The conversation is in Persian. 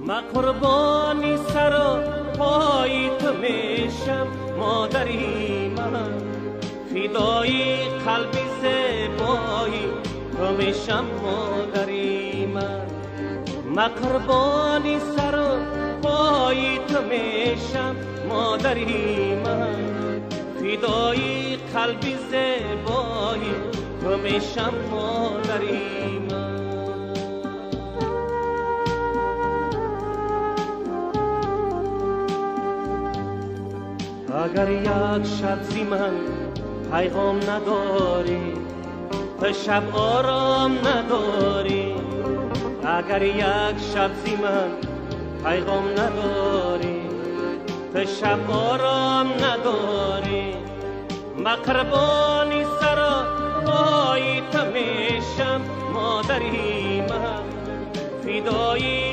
من قربانی سر و پای تو میشم مادری، من فدای قلبی زیبایی تو میشم مادری. من قربانی سر و پای تو میشم مادری، من فدای قلبی زیبایی تو میشم مادری. اگر یک شب زی من پیغام نداری، تو شب آرام نداری. اگر یک شب زی من پیغام نداری، تو شب آرام نداری. من قربانی سر و پای تو میشم مادری، من فدای